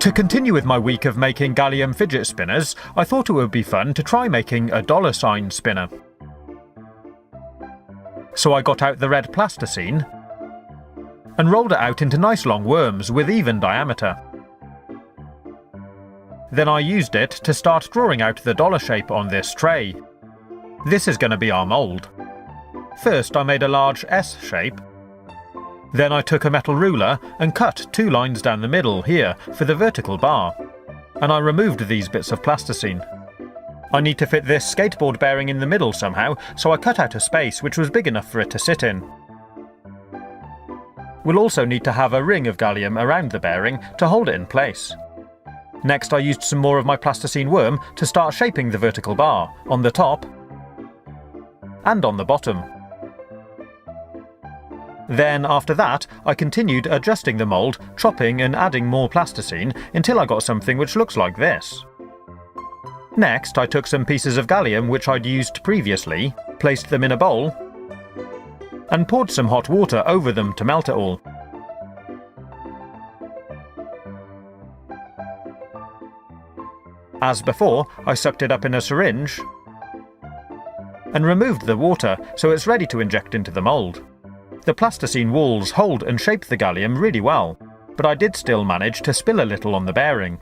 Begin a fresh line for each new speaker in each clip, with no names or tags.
To continue with my week of making gallium fidget spinners, I thought it would be fun to try making a $sign spinner. So I got out the red plasticine and rolled it out into nice long worms with even diameter. Then I used it to start drawing out the dollar shape on this tray. This is going to be our mould. First I made a large S shape. Then I took a metal ruler and cut 2 lines down the middle here for the vertical bar, and I removed these bits of plasticine. I need to fit this skateboard bearing in the middle somehow, so I cut out a space which was big enough for it to sit in. We'll also need to have a ring of gallium around the bearing to hold it in place. Next I used some more of my plasticine worm to start shaping the vertical bar, on the top and on the bottom. Then after that, I continued adjusting the mould, chopping and adding more plasticine until I got something which looks like this. Next, I took some pieces of gallium which I'd used previously, placed them in a bowl, and poured some hot water over them to melt it all. As before, I sucked it up in a syringe and removed the water so it's ready to inject into the mould. The plasticine walls hold and shape the gallium really well, but I did still manage to spill a little on the bearing.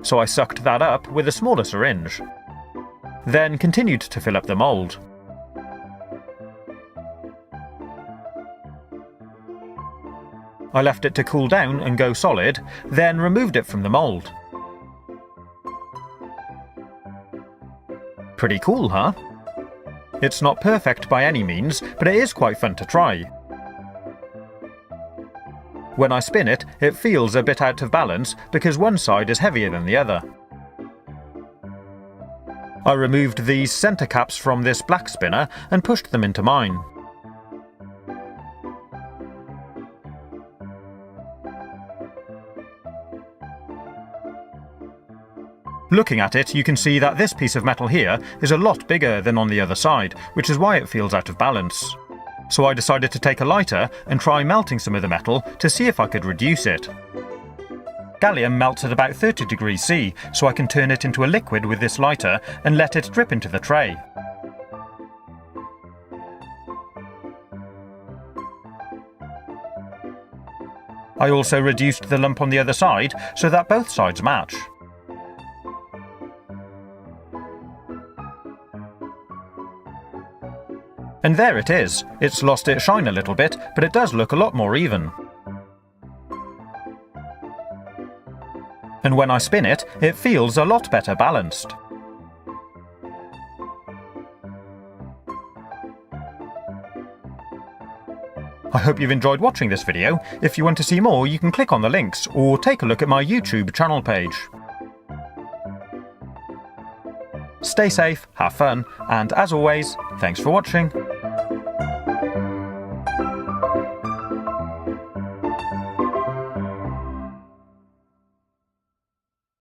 So I sucked that up with a smaller syringe, then continued to fill up the mould. I left it to cool down and go solid, then removed it from the mould. Pretty cool, huh? It's not perfect by any means, but it is quite fun to try. When I spin it, it feels a bit out of balance because one side is heavier than the other. I removed these centre caps from this black spinner and pushed them into mine. Looking at it, you can see that this piece of metal here is a lot bigger than on the other side, which is why it feels out of balance. So I decided to take a lighter and try melting some of the metal to see if I could reduce it. Gallium melts at about 30 degrees C, so I can turn it into a liquid with this lighter and let it drip into the tray. I also reduced the lump on the other side so that both sides match. And there it is. It's lost its shine a little bit, but it does look a lot more even. And when I spin it, it feels a lot better balanced. I hope you've enjoyed watching this video. If you want to see more, you can click on the links or take a look at my YouTube channel page. Stay safe, have fun, and as always, thanks for watching.